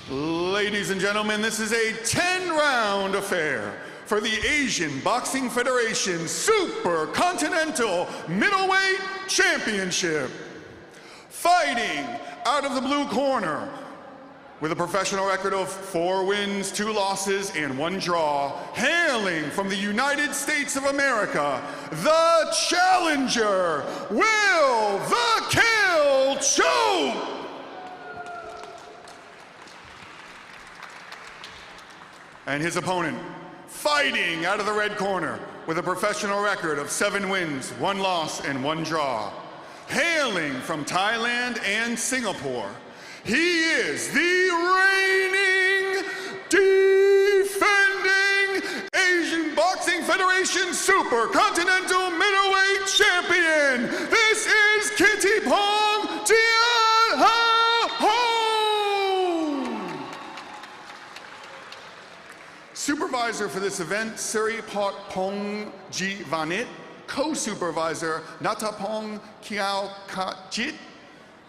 Ladies and gentlemen, this is a 10-round affair for the Asian Boxing Federation Super Continental Middleweight Championship. Fighting out of the blue corner with a professional record of 4 wins, 2 losses, and 1 draw, hailing from the United States of America, the challenger, Will the Kill Chope! And his opponent, fighting out of the red corner with a professional record of 7 wins, 1 loss, and 1 draw. Hailing from Thailand and Singapore, he is the reigning, defending Asian Boxing Federation Super Continental Middleweight Champion. This is Kittipong Jian. Supervisor for this event, Siripotpong Jivanit. Co-supervisor, Natapong Kiao Kajit.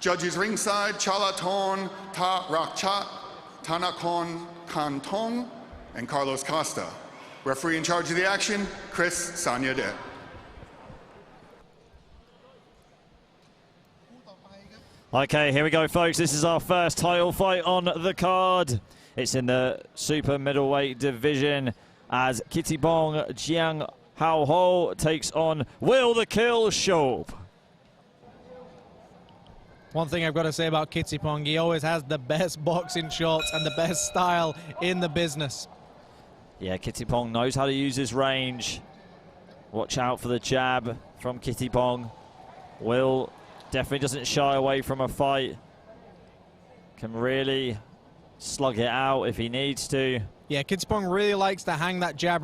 Judges ringside, Chalaton Ta Rakchat, Tanakon Kantong, and Carlos Costa. Referee in charge of the action, Chris Sanyade. Okay, here we go, folks. This is our first title fight on the card. It's in the super middleweight division as Kittipong Jian Hao Ho takes on Will the Kill Chope. One thing I've got to say about Kittipong, he always has the best boxing shots and the best style in the business. Yeah, Kittipong knows how to use his range. Watch out for the jab from Kittipong. Will definitely doesn't shy away from a fight. Can really slug it out if he needs to. Yeah, Kittipong really likes to hang that jab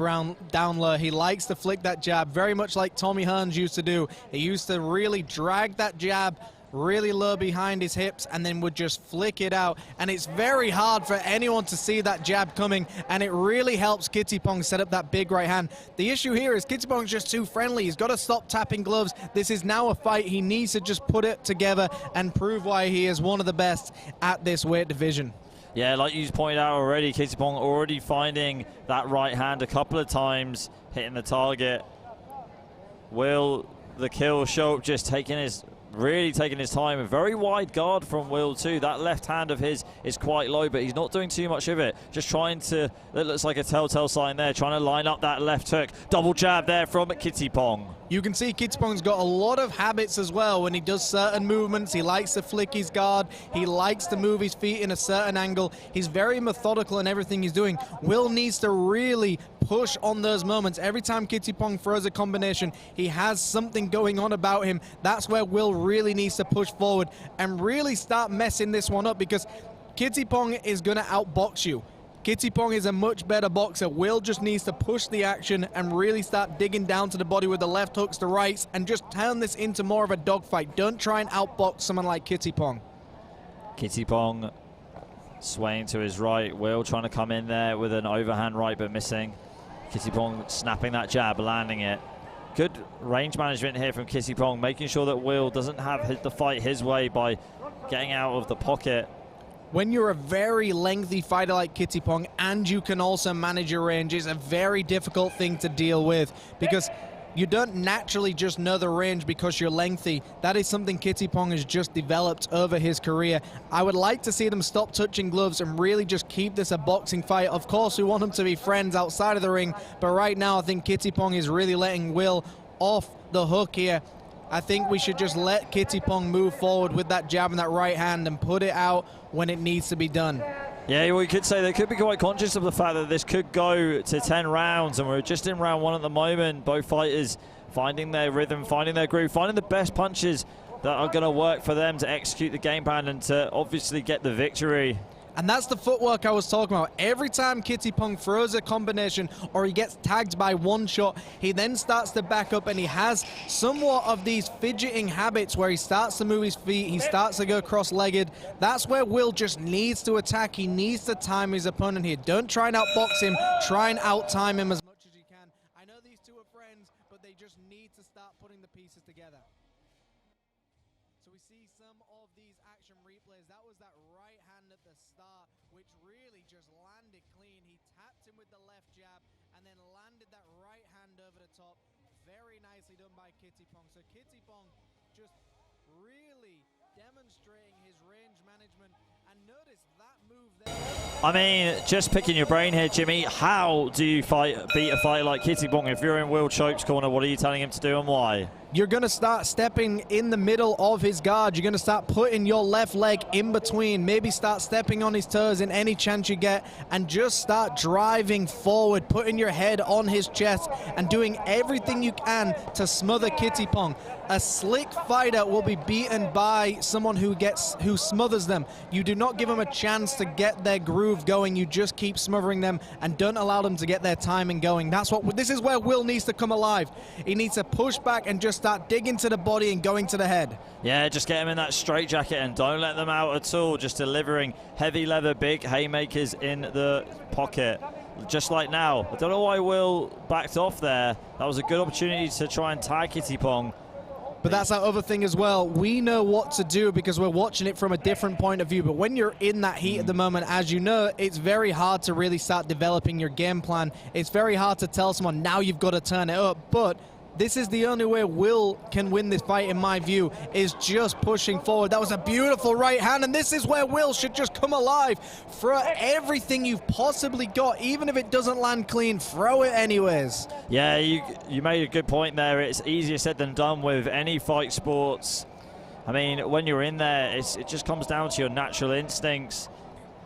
down low. He likes to flick that jab, very much like Tommy Hearns used to do. He used to really drag that jab really low behind his hips and then would just flick it out. And it's very hard for anyone to see that jab coming, and it really helps Kittipong set up that big right hand. The issue here is Kittipong's just too friendly. He's got to stop tapping gloves. This is now a fight. He needs to just put it together and prove why he is one of the best at this weight division. Yeah, like you pointed out already, Kittipong already finding that right hand a couple of times, hitting the target. Will the Kill Chope just really taking his time. A very wide guard from Will too. That left hand of his is quite low, but he's not doing too much of it. Just trying to, it looks like a telltale sign there, trying to line up that left hook. Double jab there from Kittipong. You can see Kittipong's got a lot of habits as well. When he does certain movements, he likes to flick his guard. He likes to move his feet in a certain angle. He's very methodical in everything he's doing. Will needs to really push on those moments. Every time Kittipong throws a combination, he has something going on about him. That's where Will really needs to push forward and really start messing this one up, because Kittipong is going to outbox you. Kittipong is a much better boxer. Will just needs to push the action and really start digging down to the body with the left hooks, the rights, and just turn this into more of a dogfight. Don't try and outbox someone like Kittipong. Kittipong swaying to his right. Will trying to come in there with an overhand right, but missing. Kittipong snapping that jab, landing it. Good range management here from Kittipong, making sure that Will doesn't have the fight his way by getting out of the pocket. When you're a very lengthy fighter like Kittipong and you can also manage your range, is a very difficult thing to deal with, because you don't naturally just know the range because you're lengthy. That is something Kittipong has just developed over his career. I would like to see them stop touching gloves and really just keep this a boxing fight. Of course, we want them to be friends outside of the ring, but right now I think Kittipong is really letting Will off the hook here. I think we should just let Kittipong move forward with that jab and that right hand and put it out when it needs to be done. Yeah, we could say they could be quite conscious of the fact that this could go to 10 rounds, and we're just in round 1 at the moment. Both fighters finding their rhythm, finding their groove, finding the best punches that are going to work for them to execute the game plan and to obviously get the victory. And that's the footwork I was talking about. Every time Kittipong throws a combination or he gets tagged by one shot, he then starts to back up, and he has somewhat of these fidgeting habits where he starts to move his feet, he starts to go cross-legged. That's where Will just needs to attack. He needs to time his opponent here. Don't try and outbox him. Try and out-time him as much as you can. I know these two are friends, but they just need to start putting the pieces together. So we see some of these action replays. That was that right hand at the start, which really just landed clean. He tapped him with the left jab and then landed that right hand over the top. Very nicely done by Kittipong. So Kittipong just really demonstrating his range management. And notice that move there. I mean, just picking your brain here, Jimmy. How do you beat a fighter like Kittipong? If you're in Will Chope's corner, what are you telling him to do and why? You're going to start stepping in the middle of his guard. You're going to start putting your left leg in between. Maybe start stepping on his toes in any chance you get and just start driving forward, putting your head on his chest and doing everything you can to smother Kittipong. A slick fighter will be beaten by someone who smothers them. You do not give them a chance to get their groove going. You just keep smothering them and don't allow them to get their timing going. This is where Will needs to come alive. He needs to push back and just start digging to the body and going to the head. Yeah, just get him in that straitjacket and don't let them out at all. Just delivering heavy leather, big haymakers in the pocket. Just like now. I don't know why Will backed off there. That was a good opportunity to try and tag Kittipong. But that's our other thing as well. We know what to do because we're watching it from a different point of view. But when you're in that heat at the moment, as you know, it's very hard to really start developing your game plan. It's very hard to tell someone, now you've got to turn it up. But this is the only way Will can win this fight, in my view, is just pushing forward. That was a beautiful right hand, and this is where Will should just come alive. Throw everything you've possibly got. Even if it doesn't land clean, throw it anyways. Yeah, you made a good point there. It's easier said than done with any fight sports. I mean, when you're in there, it just comes down to your natural instincts.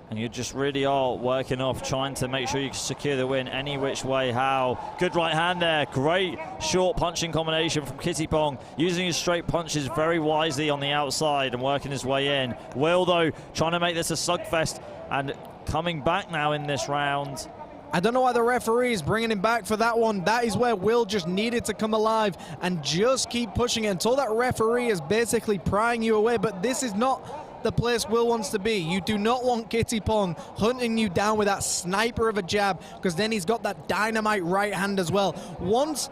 And you just really are working off, trying to make sure you secure the win any which way, how. Good right hand there. Great short punching combination from Kittipong, using his straight punches very wisely on the outside and working his way in. Will, though, trying to make this a slugfest and coming back now in this round. I don't know why the referee is bringing him back for that one. That is where Will just needed to come alive and just keep pushing it until that referee is basically prying you away. But this is not the place Will wants to be. You do not want Kittipong hunting you down with that sniper of a jab, because then he's got that dynamite right hand as well. Once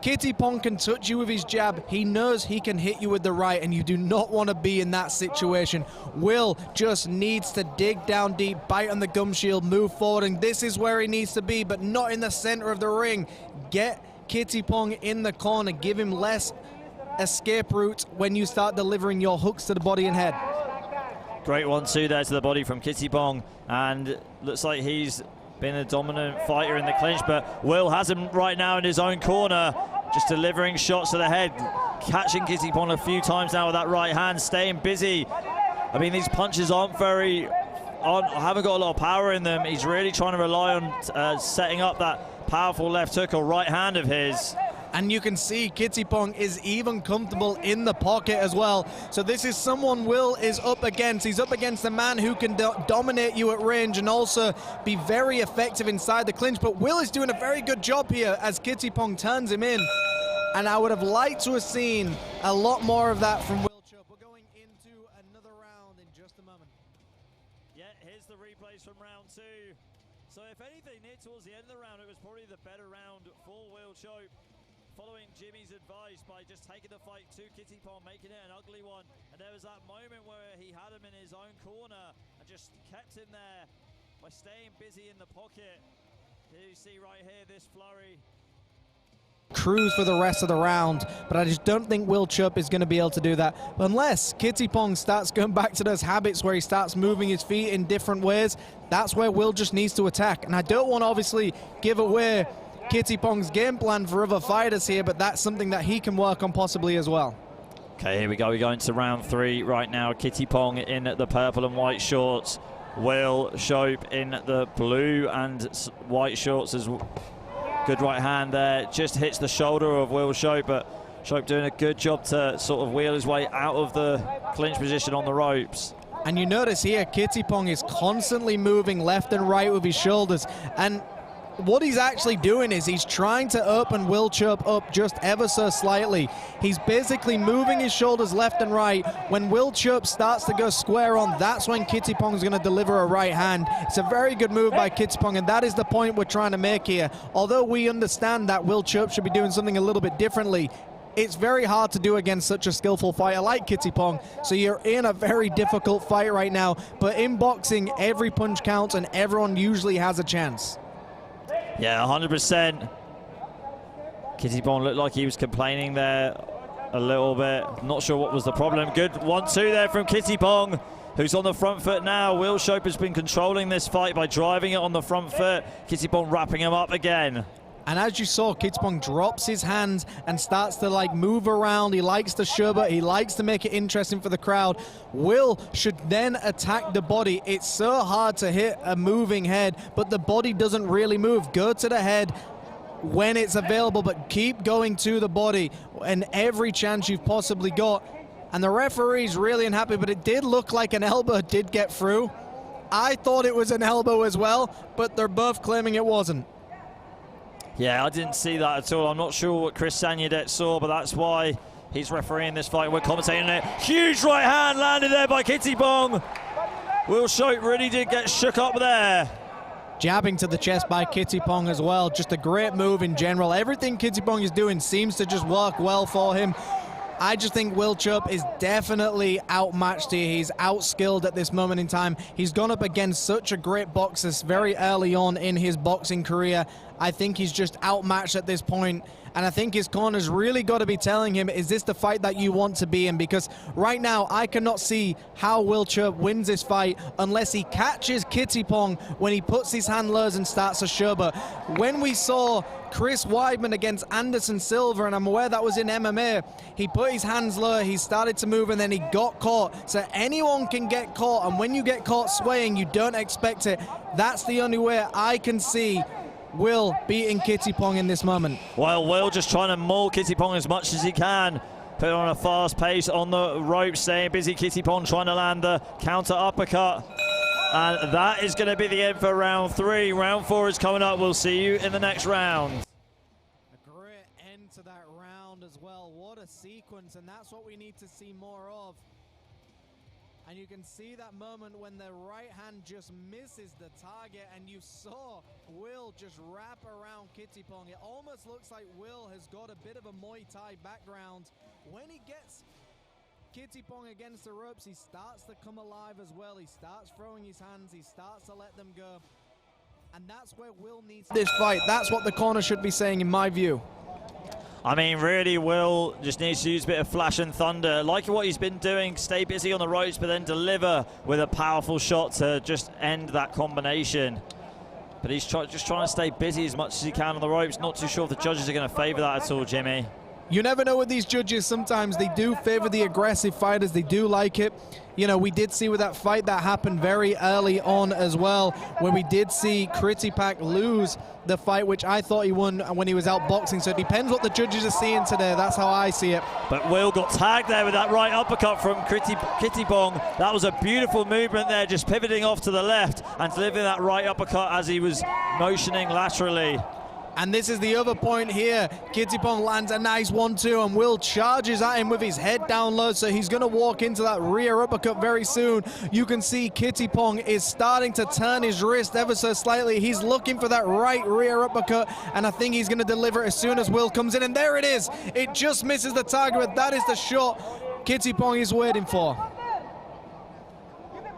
Kittipong can touch you with his jab, he knows he can hit you with the right, and you do not want to be in that situation. Will just needs to dig down deep, bite on the gum shield, move forward, and this is where he needs to be, but not in the center of the ring. Get Kittipong in the corner, give him less escape route when you start delivering your hooks to the body and head. Great 1-2 there to the body from Kittipong, and looks like he's been a dominant fighter in the clinch, but Will has him right now in his own corner, just delivering shots to the head, catching Kittipong a few times now with that right hand, staying busy. I mean, these punches haven't got a lot of power in them. He's really trying to rely on setting up that powerful left hook or right hand of his. And you can see Kittipong is even comfortable in the pocket as well. So this is someone Will is up against. He's up against a man who can dominate you at range and also be very effective inside the clinch. But Will is doing a very good job here as Kittipong turns him in. And I would have liked to have seen a lot more of that from Will Chope. We're going into another round in just a moment. Yeah, here's the replays from round 2. So if anything, near towards the end of the round, it was probably the better round for Will Chope, following Jimmy's advice by just taking the fight to Kittipong, making it an ugly one. And there was that moment where he had him in his own corner and just kept him there by staying busy in the pocket. Here you see right here this flurry. Cruise for the rest of the round, but I just don't think Will Chope is going to be able to do that unless Kittipong starts going back to those habits where he starts moving his feet in different ways. That's where Will just needs to attack. And I don't want to obviously give away Kittipong's game plan for other fighters here, but that's something that he can work on possibly as well. Okay, here we go. We're going to round 3 right now. Kittipong in the purple and white shorts. Will Chope in the blue and white shorts as well. Good right hand there. Just hits the shoulder of Will Chope, but Chope doing a good job to sort of wheel his way out of the clinch position on the ropes. And you notice here, Kittipong is constantly moving left and right with his shoulders. And what he's actually doing is he's trying to open Will Chope up just ever so slightly. He's basically moving his shoulders left and right. When Will Chope starts to go square on, that's when Kittipong's going to deliver a right hand. It's a very good move by Kittipong, and that is the point we're trying to make here. Although we understand that Will Chope should be doing something a little bit differently, It's very hard to do against such a skillful fighter like Kittipong, so you're in a very difficult fight right now. But in boxing, every punch counts and everyone usually has a chance. Yeah, 100%. Kittipong looked like he was complaining there a little bit. Not sure what was the problem. Good 1-2 there from Kittipong, who's on the front foot now. Will Chope has been controlling this fight by driving it on the front foot. Kittipong wrapping him up again. And as you saw, Kittipong drops his hands and starts to like move around. He likes to sherbet. He likes to make it interesting for the crowd. Will should then attack the body. It's so hard to hit a moving head, but the body doesn't really move. Go to the head when it's available, but keep going to the body and every chance you've possibly got. And the referee's really unhappy, but it did look like an elbow did get through. I thought it was an elbow as well, but they're both claiming it wasn't. Yeah, I didn't see that at all. I'm not sure what Chris Sanyadet saw, but that's why he's refereeing this fight. We're commentating it. Huge right hand landed there by Kittipong. Will Chope really did get shook up there. Jabbing to the chest by Kittipong as well. Just a great move in general. Everything Kittipong is doing seems to just work well for him. I just think Will Chope is definitely outmatched here. He's outskilled at this moment in time. He's gone up against such a great boxer very early on in his boxing career. I think he's just outmatched at this point. And I think his corner's really got to be telling him, is this the fight that you want to be in? Because right now, I cannot see how Will Chope wins this fight unless he catches Kittipong when he puts his hand lows and starts a sherbet. When we saw Chris Weidman against Anderson Silva, and I'm aware that was in MMA, he put his hands low, he started to move, and then he got caught. So anyone can get caught, and when you get caught swaying, you don't expect it. That's the only way I can see Will beating Kittipong in this moment. Well, Will just trying to maul Kittipong as much as he can. Put on a fast pace on the ropes, staying busy. Kittipong trying to land the counter uppercut. And that is going to be the end for round 3. Round 4 is coming up. We'll see you in the next round. A great end to that round as well. What a sequence, and that's what we need to see more of. And you can see that moment when the right hand just misses the target, and you saw Will just wrap around Kittipong. It almost looks like Will has got a bit of a Muay-Thai background. When he gets Kittipong against the ropes, he starts to come alive as well. He starts throwing his hands, he starts to let them go. And that's where Will needs this fight. That's what the corner should be saying, in my view. I mean, really, Will just needs to use a bit of flash and thunder. Like what he's been doing, stay busy on the ropes, but then deliver with a powerful shot to just end that combination. But he's just trying to stay busy as much as he can on the ropes. Not too sure if the judges are going to favor that at all, Jimmy. You never know with these judges. Sometimes they do favor the aggressive fighters. They do like it. You know, we did see with that fight that happened very early on as well, where we did see Kittipong lose the fight, which I thought he won when he was out boxing. So it depends what the judges are seeing today. That's how I see it. But Will got tagged there with that right uppercut from Kittipong. That was a beautiful movement there, just pivoting off to the left and delivering that right uppercut as he was motioning laterally. And this is the other point here. Kittipong lands a nice 1-2, and Will charges at him with his head down low, so he's going to walk into that rear uppercut very soon. You can see Kittipong is starting to turn his wrist ever so slightly. He's looking for that right rear uppercut, and I think he's going to deliver it as soon as Will comes in. And there it is. It just misses the target, but that is the shot Kittipong is waiting for.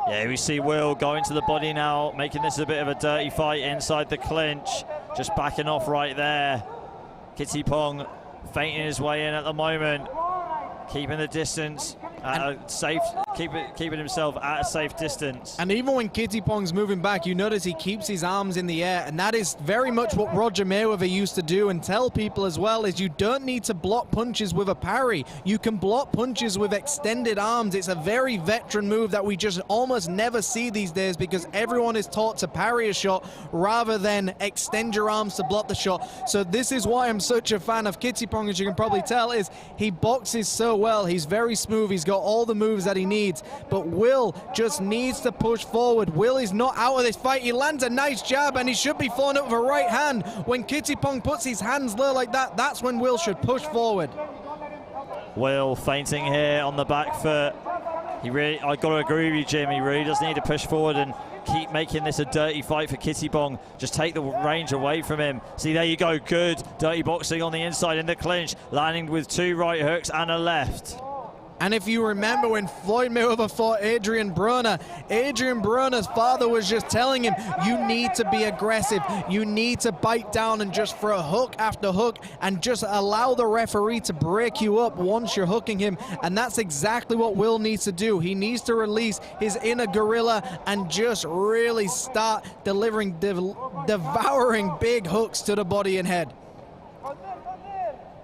Yeah, we see Will going to the body now, making this a bit of a dirty fight inside the clinch. Just backing off right there. Kittipong feinting his way in at the moment, keeping the distance at a safe, keeping himself at a safe distance. And even when Kittipong's moving back, you notice he keeps his arms in the air, and that is very much what Roger Mayweather used to do and tell people as well, is you don't need to block punches with a parry. You can block punches with extended arms. It's a very veteran move that we just almost never see these days, because everyone is taught to parry a shot rather than extend your arms to block the shot. So this is why I'm such a fan of Kittipong, as you can probably tell, is he boxes so well. He's very smooth. He's got all the moves that he needs, but Will just needs to push forward. Will is not out of this fight. He lands a nice jab, and he should be following up with a right hand. When Kittipong puts his hands low like that, that's when Will should push forward. Will feinting here on the back foot. I got to agree with you, Jim. He really does need to push forward, and keep making this a dirty fight for Kittipong. Just take the range away from him. See, there you go, good dirty boxing on the inside in the clinch, landing with 2 right hooks and a left. And if you remember when Floyd Mayweather fought Adrian Broner's father was just telling him, you need to be aggressive. You need to bite down and just throw hook after hook and just allow the referee to break you up once you're hooking him. And that's exactly what Will needs to do. He needs to release his inner gorilla and just really start delivering, devouring big hooks to the body and head.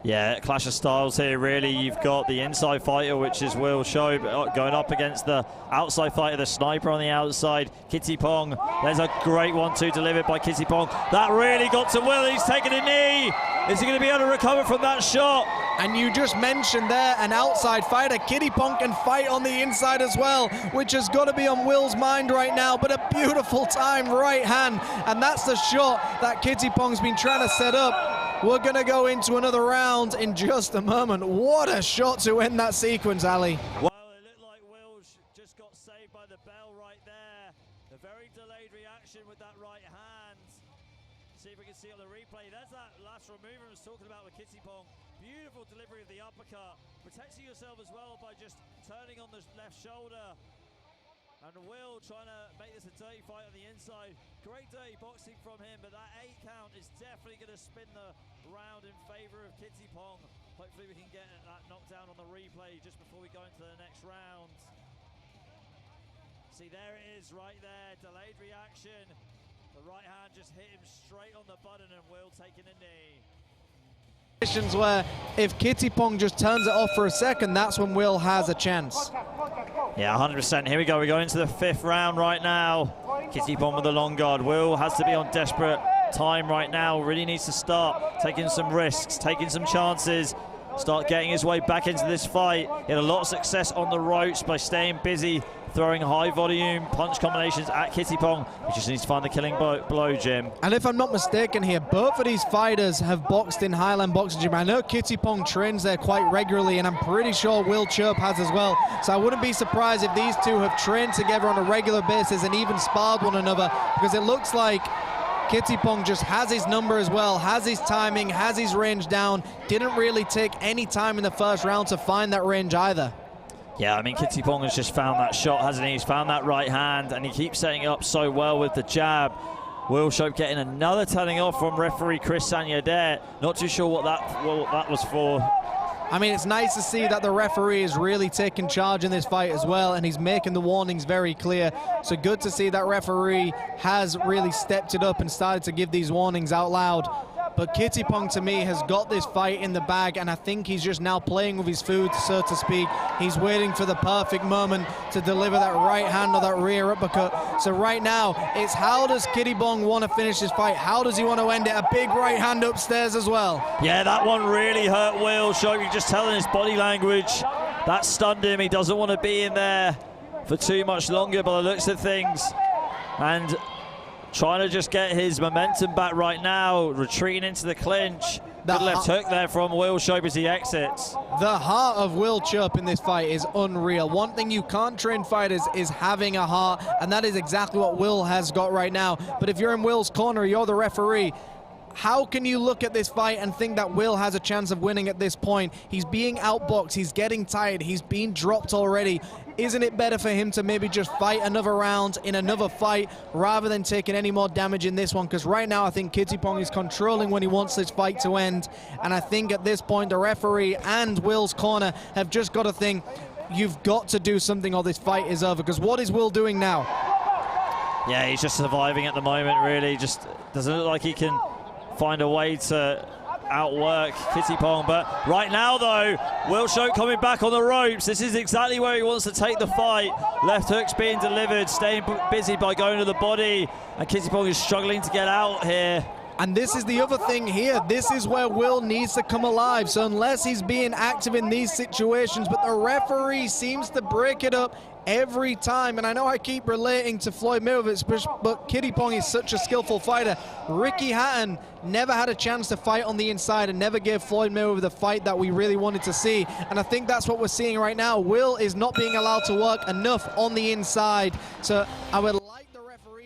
Yeah, clash of styles here, really. You've got the inside fighter, which is Will Chope, going up against the outside fighter, the sniper on the outside, Kittipong. There's a great 1-2 delivered by Kittipong. That really got to Will. He's taking a knee. Is he going to be able to recover from that shot? And you just mentioned there an outside fighter. Kittipong can fight on the inside as well, which has got to be on Will's mind right now. But a beautiful timed right hand. And that's the shot that Kittipong's been trying to set up. We're going to go into another round in just a moment. What a shot to end that sequence, Ali. Well, it looked like Will just got saved by the bell right there. A very delayed reaction with that right hand. See if we can see on the replay. There's that lateral movement I was talking about with Kittipong. Beautiful delivery of the uppercut. Protecting yourself as well by just turning on the left shoulder. And Will trying to make this a dirty fight on the inside. Great dirty boxing from him, but that 8 count is definitely going to spin the round in favor of Kittipong. Hopefully we can get that knockdown on the replay just before we go into the next round. See, there it is right there, delayed reaction. The right hand just hit him straight on the button and Will taking a knee. Where if Kittipong just turns it off for a second, that's when Will has a chance. Yeah, 100%. Here we go. We're going to the 5th round right now. Kittipong with the long guard. Will has to be on desperate time right now. Really needs to start taking some risks, taking some chances, start getting his way back into this fight. He had a lot of success on the ropes by staying busy, throwing high volume punch combinations at Kittipong. He just needs to find the killing blow, Jim. And if I'm not mistaken here, both of these fighters have boxed in Highland Boxing Gym. I know Kittipong trains there quite regularly, and I'm pretty sure Will Chope has as well. So I wouldn't be surprised if these two have trained together on a regular basis and even sparred one another, because it looks like Kittipong just has his number as well, has his timing, has his range down. Didn't really take any time in the first round to find that range either. Yeah, I mean, Kittipong has just found that shot, hasn't he? He's found that right hand, and he keeps setting it up so well with the jab. Will Chope getting another telling off from referee Chris Sagnadet. Not too sure what that was for. I mean, it's nice to see that the referee is really taking charge in this fight as well, and he's making the warnings very clear. So good to see that referee has really stepped it up and started to give these warnings out loud. But Kittipong, to me, has got this fight in the bag, and I think he's just now playing with his food, so to speak. He's waiting for the perfect moment to deliver that right hand or that rear uppercut. So right now, it's how does Kittipong want to finish this fight? How does he want to end it? A big right hand upstairs as well. Yeah, that one really hurt Will. Chope just telling his body language. That stunned him. He doesn't want to be in there for too much longer by the looks of things. And trying to just get his momentum back right now, retreating into the clinch. Good left hook there from Will Chope as he exits. The heart of Will Chope in this fight is unreal. One thing you can't train fighters is having a heart, and that is exactly what Will has got right now. But if you're in Will's corner, you're the referee, how can you look at this fight and think that Will has a chance of winning at this point? He's being outboxed, he's getting tired, he's been dropped already. Isn't it better for him to maybe just fight another round in another fight rather than taking any more damage in this one? Because right now I think Kittipong is controlling when he wants this fight to end. And I think at this point the referee and Will's corner have just got to think, you've got to do something or this fight is over. Because what is Will doing now? Yeah, he's just surviving at the moment, really. Just doesn't look like he can find a way to outwork Kittipong. But right now, though, Will Chope coming back on the ropes. This is exactly where he wants to take the fight. Left hooks being delivered, staying busy by going to the body. And Kittipong is struggling to get out here. And this is the other thing here. This is where Will needs to come alive. So unless he's being active in these situations, but the referee seems to break it up every time. And I know I keep relating to Floyd Mayweather, but Kittipong is such a skillful fighter. Ricky Hatton never had a chance to fight on the inside and never gave Floyd Mayweather the fight that we really wanted to see. And I think that's what we're seeing right now. Will is not being allowed to work enough on the inside. So I would like the referee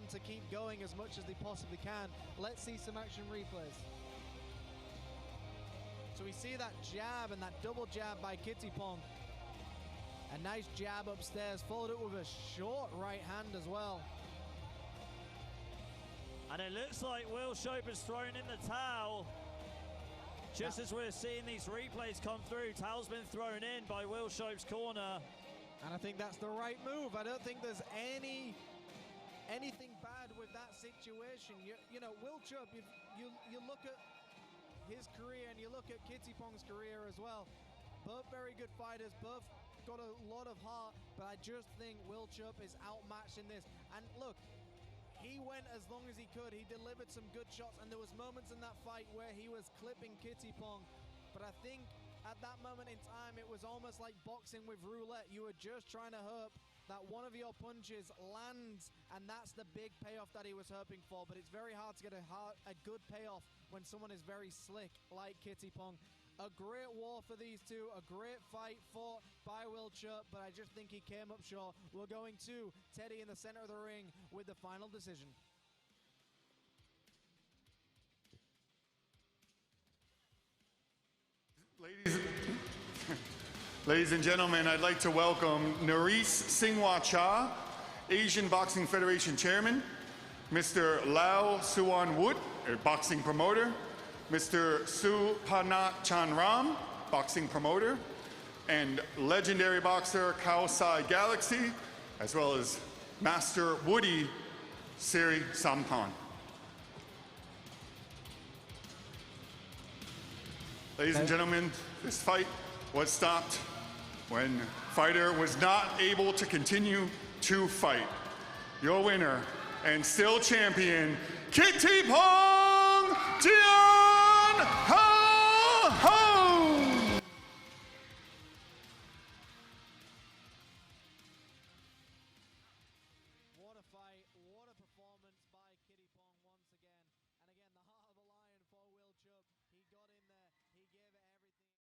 want to keep going as much as they possibly can. Let's see some action replays. So we see that jab and that double jab by Kittipong. A nice jab upstairs, followed up with a short right hand as well. And it looks like Will Chope has thrown in the towel. Just as we're seeing these replays come through, towel's been thrown in by Will Chope's corner. And I think that's the right move. I don't think there's anything bad with that situation. You know, Will Chope, you look at his career and you look at Kittipong's career as well. Both very good fighters, both got a lot of heart, but I just think Will Chope is outmatched in this. And look, he went as long as he could. He delivered some good shots, and there was moments in that fight where he was clipping Kittipong. But I think at that moment in time, it was almost like boxing with roulette. You were just trying to hope that one of your punches lands, and that's the big payoff that he was hoping for. But it's very hard to get a good payoff when someone is very slick like Kittipong. A great war for these two, a great fight fought by Will Chope, but I just think he came up short. We're going to Teddy in the center of the ring with the final decision. Ladies and gentlemen, I'd like to welcome Narees Singwa Cha, Asian Boxing Federation Chairman, Mr. Lau Suan Wood, a boxing promoter, Mr. Supanat Chanram, boxing promoter, and legendary boxer Kaosai Galaxy, as well as Master Woody Siri Sampan. Ladies and gentlemen, this fight was stopped when fighter was not able to continue to fight. Your winner and still champion, Kittipong Jian!